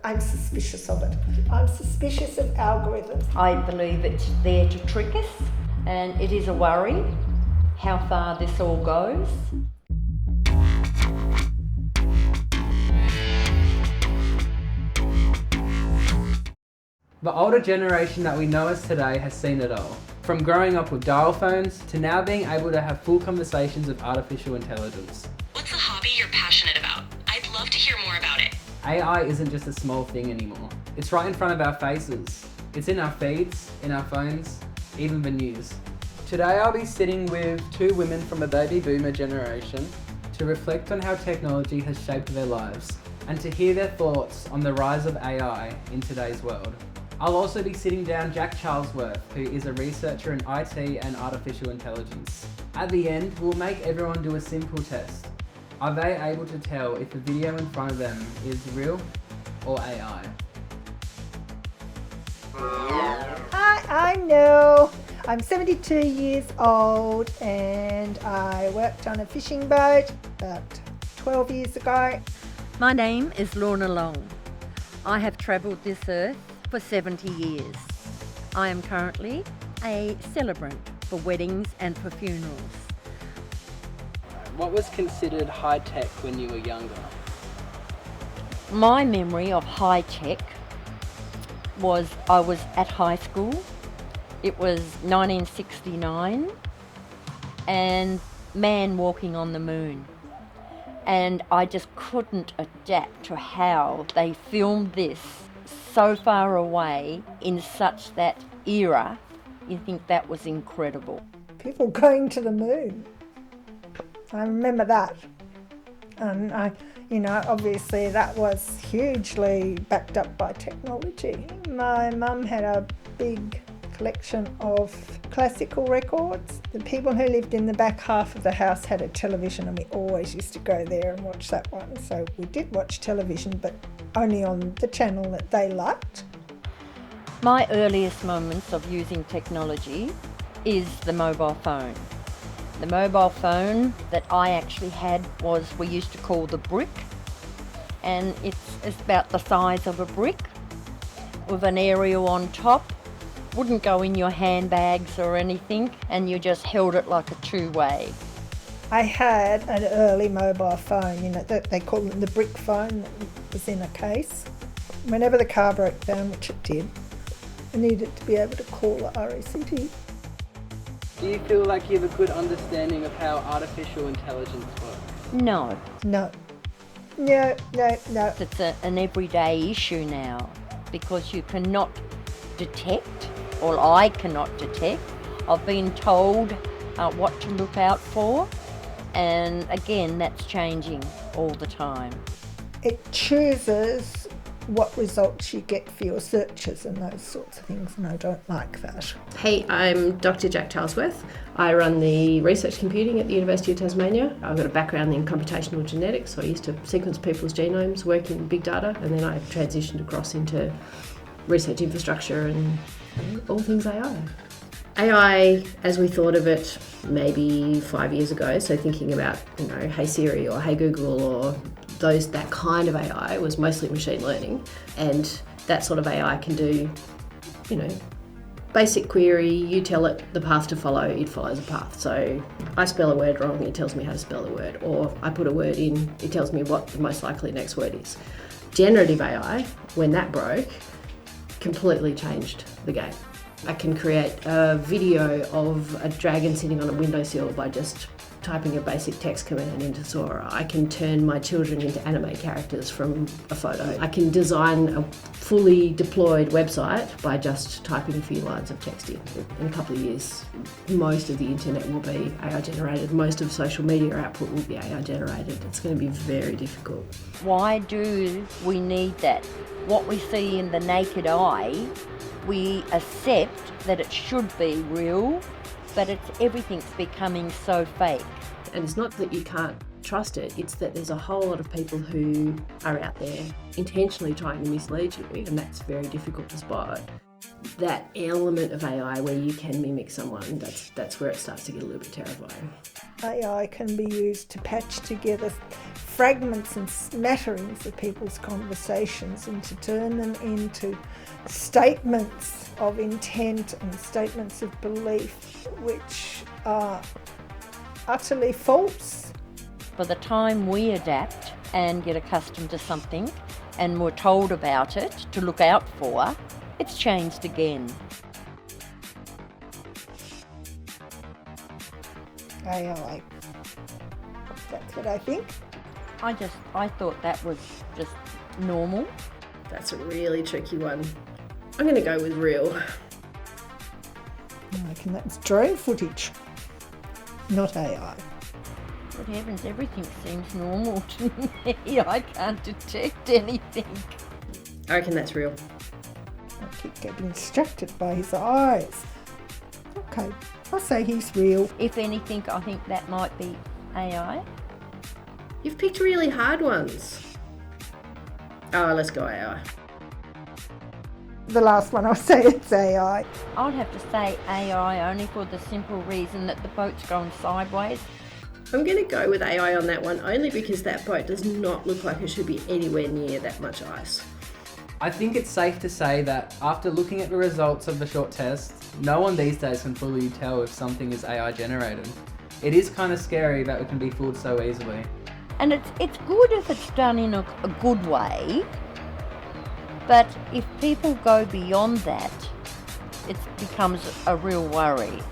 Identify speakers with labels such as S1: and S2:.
S1: I'm suspicious of it. I'm suspicious of algorithms.
S2: I believe it's there to trick us, and it is a worry how far this all goes.
S3: The older generation that we know as today has seen it all. From growing up with dial phones to now being able to have full conversations with artificial intelligence.
S4: What's a hobby you're passionate about? I'd love to hear more about it.
S3: AI isn't just a small thing anymore. It's right in front of our faces. It's in our feeds, in our phones, even the news. Today I'll be sitting with two women from the baby boomer generation to reflect on how technology has shaped their lives and to hear their thoughts on the rise of AI in today's world. I'll also be sitting down Jac Charlesworth, who is a researcher in IT and artificial intelligence. At the end, we'll make everyone do a simple test. Are they able to tell if the video in front of them is real or AI?
S1: Hi, I'm Nell. I'm 72 years old and I worked on a fishing boat about 12 years ago.
S2: My name is Lorna. I have travelled this earth for 70 years. I am currently a celebrant for weddings and for funerals.
S3: What was considered high tech when you were younger?
S2: My memory of high tech was I was at high school. It was 1969 and man walking on the moon. And I just couldn't adapt to how they filmed this so far away in such that era. You think that was incredible.
S1: People going to the moon. I remember that. And obviously that was hugely backed up by technology. My mum had a big collection of classical records. The people who lived in the back half of the house had a television and we always used to go there and watch that one. So we did watch television, but only on the channel that they liked.
S2: My earliest moments of using technology is the mobile phone. The mobile phone that I actually had was, we used to call the brick, and it's about the size of a brick with an aerial on top. Wouldn't go in your handbags or anything, and you just held it like a two-way.
S1: I had an early mobile phone, they call it the brick phone, that was in a case. Whenever the car broke down, which it did, I needed to be able to call the RACT.
S3: Do you feel like you have a good understanding of how artificial intelligence works?
S2: No.
S1: No.
S2: It's an everyday issue now because you cannot detect, or I cannot detect. I've been told what to look out for, and again, that's changing all the time.
S1: It chooses what results you get for your searches and those sorts of things, and I don't like that.
S5: Hey, I'm Dr. Jac Charlesworth. I run the research computing at the University of Tasmania. I've got a background in computational genetics, so I used to sequence people's genomes, work in big data, and then I transitioned across into research infrastructure and all things AI. AI, as we thought of it maybe 5 years ago, so thinking about, Hey Siri or Hey Google or that kind of AI was mostly machine learning, and that sort of AI can do, basic query, you tell it the path to follow, it follows a path. So I spell a word wrong, it tells me how to spell the word, or I put a word in, it tells me what the most likely next word is. Generative AI, when that broke, completely changed the game. I can create a video of a dragon sitting on a windowsill by just typing a basic text command into Sora. I can turn my children into anime characters from a photo. I can design a fully deployed website by just typing a few lines of text in. In a couple of years, most of the internet will be AI generated. Most of social media output will be AI generated. It's going to be very difficult.
S2: Why do we need that? What we see in the naked eye, we accept that it should be real, but everything's becoming so fake.
S5: And it's not that you can't trust it, it's that there's a whole lot of people who are out there intentionally trying to mislead you, and that's very difficult to spot. That element of AI where you can mimic someone, that's where it starts to get a little bit terrifying.
S1: AI can be used to patch together fragments and smatterings of people's conversations and to turn them into statements of intent and statements of belief which are utterly false.
S2: By the time we adapt and get accustomed to something and we're told about it to look out for, it's changed again.
S1: AI. That's what I think.
S2: I thought that was just normal.
S5: That's a really tricky one. I'm going to go with real.
S1: I reckon that's drone footage, not AI.
S2: Good heavens, everything seems normal to me. I can't detect anything.
S5: I reckon that's real.
S1: I keep getting distracted by his eyes. Okay, I'll say he's real.
S2: If anything, I think that might be AI.
S5: You've picked really hard ones. Oh, let's go AI.
S1: The last one, I'll say it's AI.
S2: I'd have to say AI only for the simple reason that the boat's going sideways.
S5: I'm going to go with AI on that one only because that boat does not look like it should be anywhere near that much ice.
S3: I think it's safe to say that after looking at the results of the short test, no one these days can fully tell if something is AI generated. It is kind of scary that we can be fooled so easily.
S2: And it's good if it's done in a good way, but if people go beyond that, it becomes a real worry.